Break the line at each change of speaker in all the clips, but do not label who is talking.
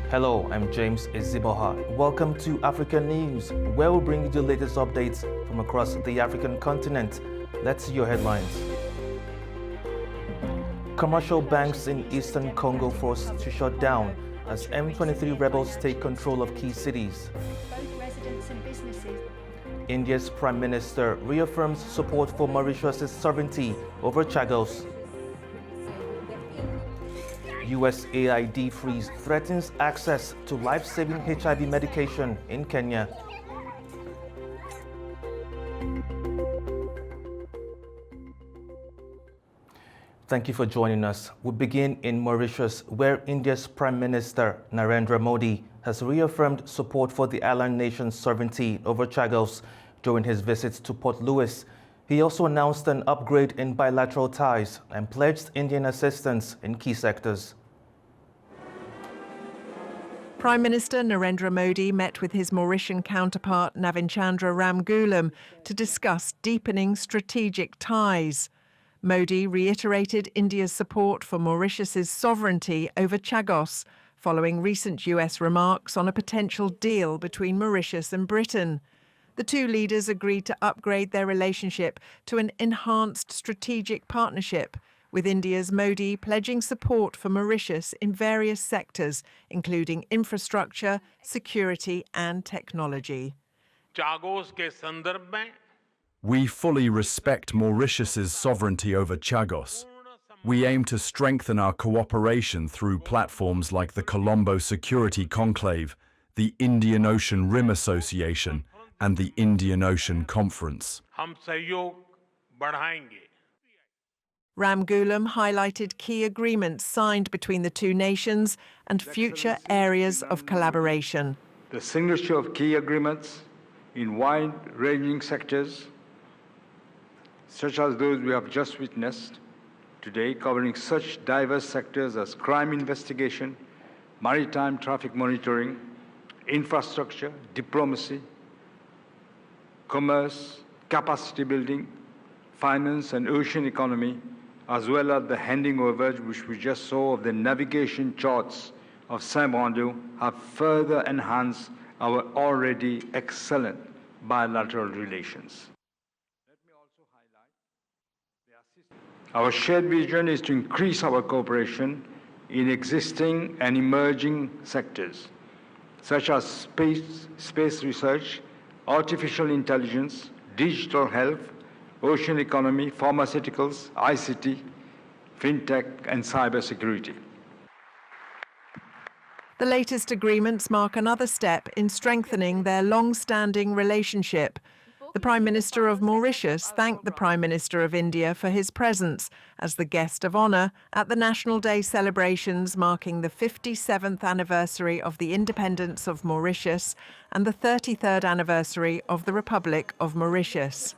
Hello, I'm James Ezimoha. Welcome to African News, where we'll bring you the latest updates from across the African continent. Let's see your headlines. Commercial banks in eastern Congo forced to shut down as M23 rebels take control of key cities.
Both residents and businesses.
India's Prime Minister reaffirms support for Mauritius' sovereignty over Chagos. USAID freeze threatens access to life-saving HIV medication in Kenya. Thank you for joining us. We begin in Mauritius, where India's Prime Minister Narendra Modi has reaffirmed support for the island nation's sovereignty over Chagos during his visits to Port Louis. He also announced an upgrade in bilateral ties and pledged Indian assistance in key sectors.
Prime Minister Narendra Modi met with his Mauritian counterpart Navinchandra Ramgoolam to discuss deepening strategic ties. Modi reiterated India's support for Mauritius's sovereignty over Chagos, following recent US remarks on a potential deal between Mauritius and Britain. The two leaders agreed to upgrade their relationship to an enhanced strategic partnership, with India's Modi pledging support for Mauritius in various sectors, including infrastructure, security and technology.
We fully respect Mauritius's sovereignty over Chagos. We aim to strengthen our cooperation through platforms like the Colombo Security Conclave, the Indian Ocean Rim Association, and the Indian Ocean Conference.
Ramgoolam highlighted key agreements signed between the two nations and future areas of collaboration.
The signature of key agreements in wide-ranging sectors, such as those we have just witnessed today, covering such diverse sectors as crime investigation, maritime traffic monitoring, infrastructure, diplomacy, commerce, capacity building, finance and ocean economy, as well as the handing over, which we just saw, of the navigation charts of Saint-Brando, have further enhanced our already excellent bilateral relations. Let me also highlight our shared vision is to increase our cooperation in existing and emerging sectors, such as space research, artificial intelligence, digital health, ocean economy, pharmaceuticals, ICT, fintech, and cybersecurity.
The latest agreements mark another step in strengthening their long-standing relationship. The Prime Minister of Mauritius thanked the Prime Minister of India for his presence as the guest of honour at the National Day celebrations marking the 57th anniversary of the independence of Mauritius and the 33rd anniversary of the Republic of Mauritius.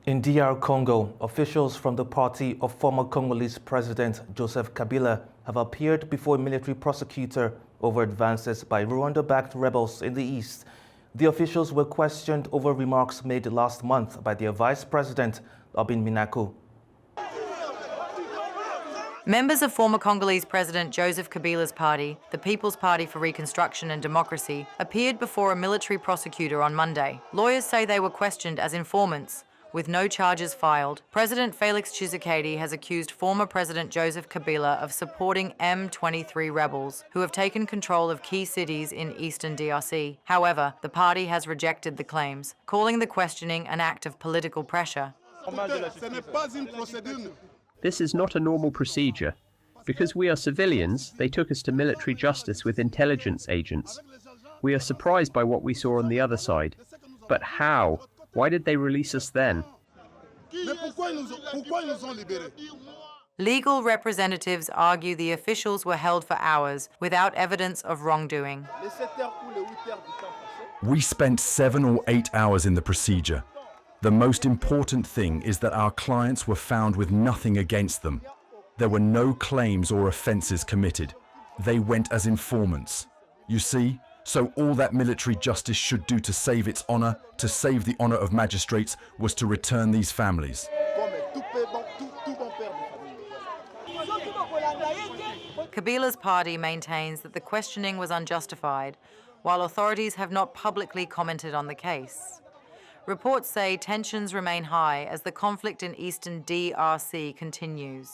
In DR Congo, officials from the party of former Congolese President Joseph Kabila have appeared before a military prosecutor over advances by Rwanda-backed rebels in the east. The officials were questioned over remarks made last month by their vice president, Obin Minaku.
Members of former Congolese President Joseph Kabila's party, the People's Party for Reconstruction and Democracy, appeared before a military prosecutor on Monday. Lawyers say they were questioned as informants, with no charges filed. President Felix Tshisekedi has accused former President Joseph Kabila of supporting M23 rebels, who have taken control of key cities in eastern DRC. However, the party has rejected the claims, calling the questioning an act of political pressure.
This is not a normal procedure. Because we are civilians, they took us to military justice with intelligence agents. We are surprised by what we saw on the other side. But how? Why did they release us then?
Legal representatives argue the officials were held for hours without evidence of wrongdoing.
We spent 7 or 8 hours in the procedure. The most important thing is that our clients were found with nothing against them. There were no claims or offences committed. They went as informants. You see? So all that military justice should do to save its honour, to save the honour of magistrates, was to return these families.
Kabila's party maintains that the questioning was unjustified, while authorities have not publicly commented on the case. Reports say tensions remain high as the conflict in eastern DRC continues.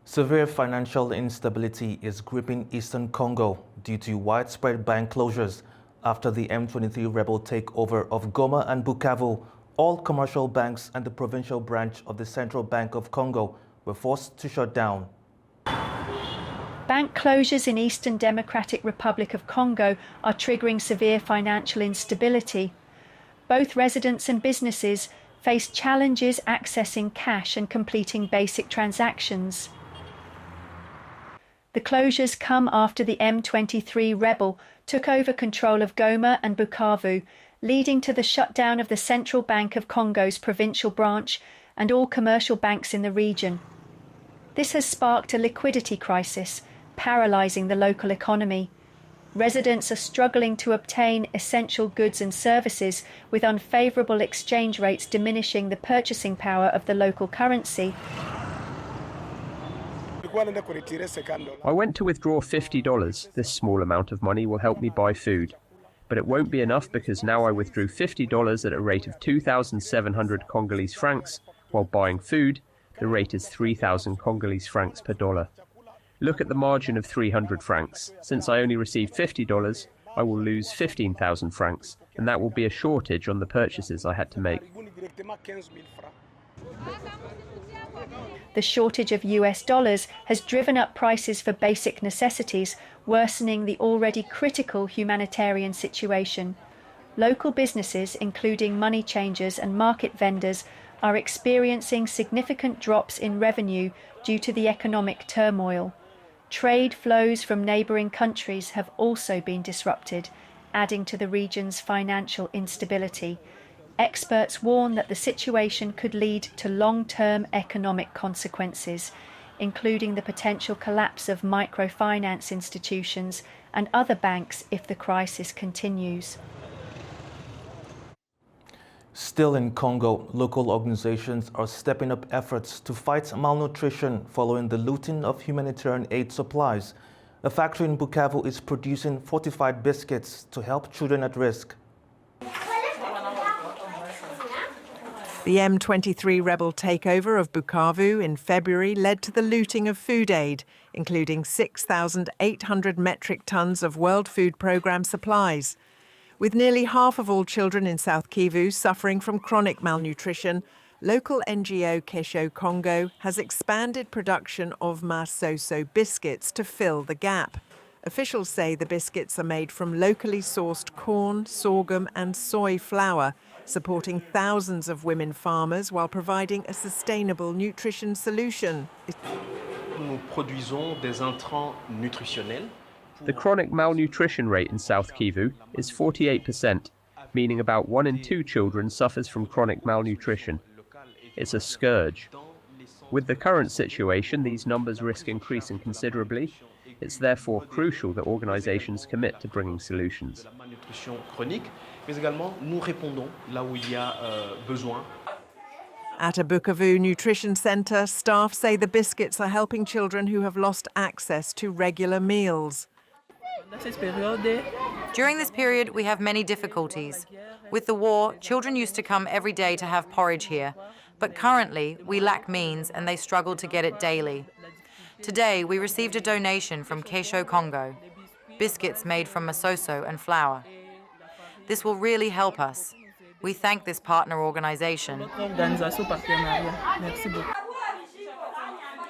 Severe financial instability is gripping eastern Congo due to widespread bank closures after the M23 rebel takeover of Goma and Bukavu. All commercial banks and the provincial branch of the Central Bank of Congo were forced to shut down.
Bank closures in Eastern Democratic Republic of Congo are triggering severe financial instability. Both residents and businesses face challenges accessing cash and completing basic transactions. The closures come after the M23 rebel took over control of Goma and Bukavu, leading to the shutdown of the Central Bank of Congo's provincial branch and all commercial banks in the region. This has sparked a liquidity crisis, paralysing the local economy. Residents are struggling to obtain essential goods and services, with unfavourable exchange rates diminishing the purchasing power of the local currency.
I went to withdraw $50. This small amount of money will help me buy food. But it won't be enough because now I withdrew $50 at a rate of 2,700 Congolese francs, while buying food, the rate is 3,000 Congolese francs per dollar. Look at the margin of 300 francs. Since I only received $50, I will lose 15,000 francs, and that will be a shortage on the purchases I had to make.
The shortage of US dollars has driven up prices for basic necessities, worsening the already critical humanitarian situation. Local businesses, including money changers and market vendors, are experiencing significant drops in revenue due to the economic turmoil. Trade flows from neighbouring countries have also been disrupted, adding to the region's financial instability. Experts warn that the situation could lead to long-term economic consequences, including the potential collapse of microfinance institutions and other banks if the crisis continues.
Still in Congo, local organizations are stepping up efforts to fight malnutrition following the looting of humanitarian aid supplies. A factory in Bukavu is producing fortified biscuits to help children at risk.
The M23 rebel takeover of Bukavu in February led to the looting of food aid, including 6,800 metric tons of World Food Programme supplies. With nearly half of all children in South Kivu suffering from chronic malnutrition, local NGO Kesho Congo has expanded production of Masoso biscuits to fill the gap. Officials say the biscuits are made from locally sourced corn, sorghum and soy flour, supporting thousands of women farmers while providing a sustainable nutrition solution.
The chronic malnutrition rate in South Kivu is 48%, meaning about 1 in 2 children suffers from chronic malnutrition. It's a scourge. With the current situation, these numbers risk increasing considerably. It's therefore crucial that organizations commit to bringing solutions.
At a Bukavu nutrition centre, staff say the biscuits are helping children who have lost access to regular meals.
During this period, we have many difficulties. With the war, children used to come every day to have porridge here, but currently we lack means and they struggle to get it daily. Today, we received a donation from Kesho Congo, biscuits made from masoso and flour. This will really help us. We thank this partner organization.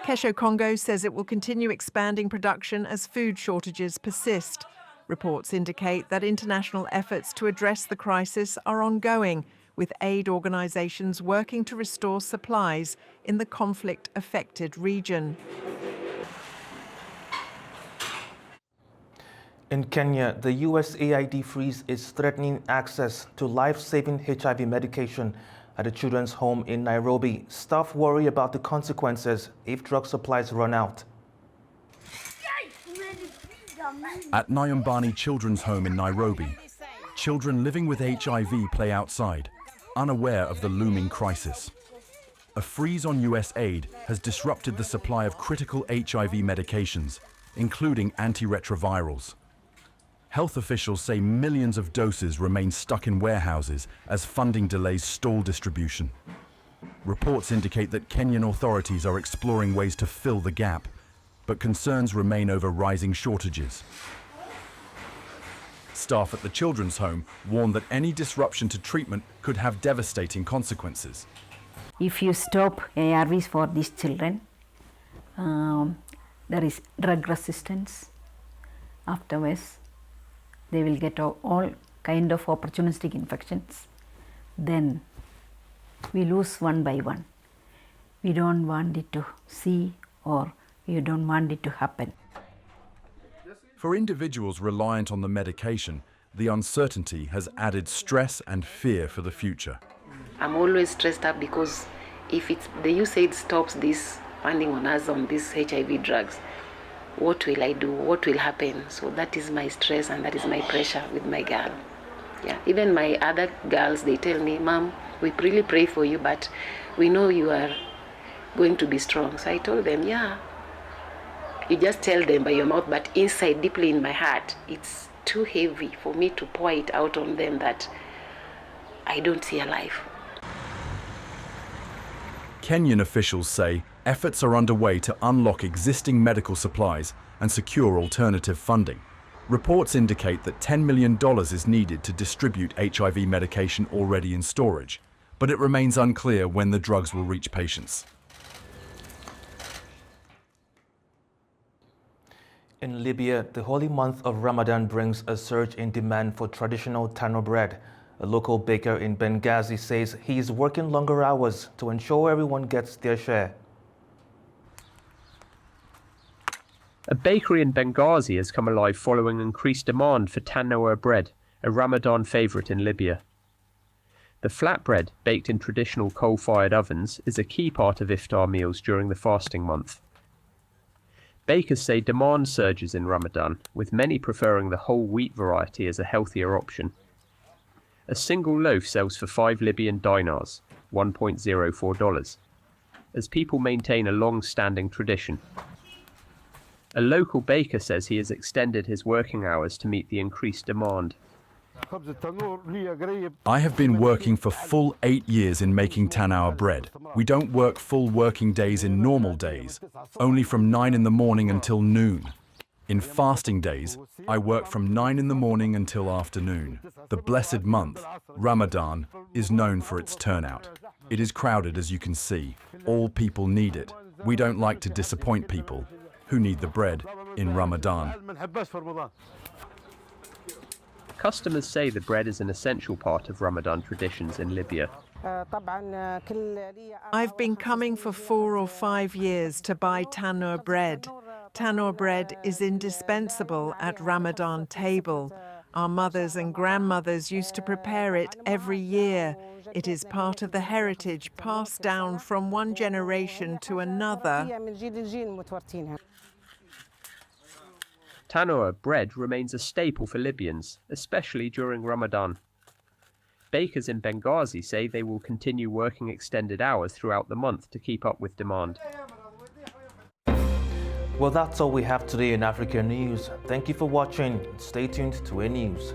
Kesho Congo says it will continue expanding production as food shortages persist. Reports indicate that international efforts to address the crisis are ongoing, with aid organizations working to restore supplies in the conflict-affected region.
In Kenya, the USAID freeze is threatening access to life-saving HIV medication at a children's home in Nairobi. Staff worry about the consequences if drug supplies run out.
At Nyumbani Children's Home in Nairobi, children living with HIV play outside, unaware of the looming crisis. A freeze on US aid has disrupted the supply of critical HIV medications, including antiretrovirals. Health officials say millions of doses remain stuck in warehouses as funding delays stall distribution. Reports indicate that Kenyan authorities are exploring ways to fill the gap, but concerns remain over rising shortages. Staff at the children's home warn that any disruption to treatment could have devastating consequences.
If you stop ARVs for these children, there is drug resistance. Afterwards, they will get all kind of opportunistic infections. Then we lose one by one. We don't want it to see, or we don't want it to happen.
For individuals reliant on the medication, the uncertainty has added stress and fear for the future.
I'm always stressed up because if the USAID stops this funding on us on these HIV drugs, what will I do? What will happen? So that is my stress and that is my pressure with my girl. Yeah, even my other girls, they tell me, Mom, we really pray for you, but we know you are going to be strong. So I told them, yeah, you just tell them by your mouth, but inside, deeply in my heart, it's too heavy for me to pour it out on them that I don't see a life.
Kenyan officials say efforts are underway to unlock existing medical supplies and secure alternative funding. Reports indicate that $10 million is needed to distribute HIV medication already in storage, but it remains unclear when the drugs will reach patients.
In Libya, the holy month of Ramadan brings a surge in demand for traditional tano bread. A local baker in Benghazi says he is working longer hours to ensure everyone gets their share.
A bakery in Benghazi has come alive following increased demand for tanoa bread, a Ramadan favourite in Libya. The flatbread, baked in traditional coal-fired ovens, is a key part of iftar meals during the fasting month. Bakers say demand surges in Ramadan, with many preferring the whole wheat variety as a healthier option. A single loaf sells for 5 Libyan dinars, $1.04, as people maintain a long-standing tradition. A local baker says he has extended his working hours to meet the increased demand.
I have been working for full 8 years in making tanoa bread. We don't work full working days in normal days, only from 9 in the morning until noon. In fasting days, I work from 9 in the morning until afternoon. The blessed month, Ramadan, is known for its turnout. It is crowded, as you can see. All people need it. We don't like to disappoint people who need the bread in Ramadan.
Customers say the bread is an essential part of Ramadan traditions in Libya.
I've been coming for 4 or 5 years to buy tanoa bread. Tanoa bread is indispensable at Ramadan table. Our mothers and grandmothers used to prepare it every year. It is part of the heritage passed down from one generation to another.
Tanoa bread remains a staple for Libyans, especially during Ramadan. Bakers in Benghazi say they will continue working extended hours throughout the month to keep up with demand.
Well, that's all we have today in Africa News. Thank you for watching. Stay tuned to A News.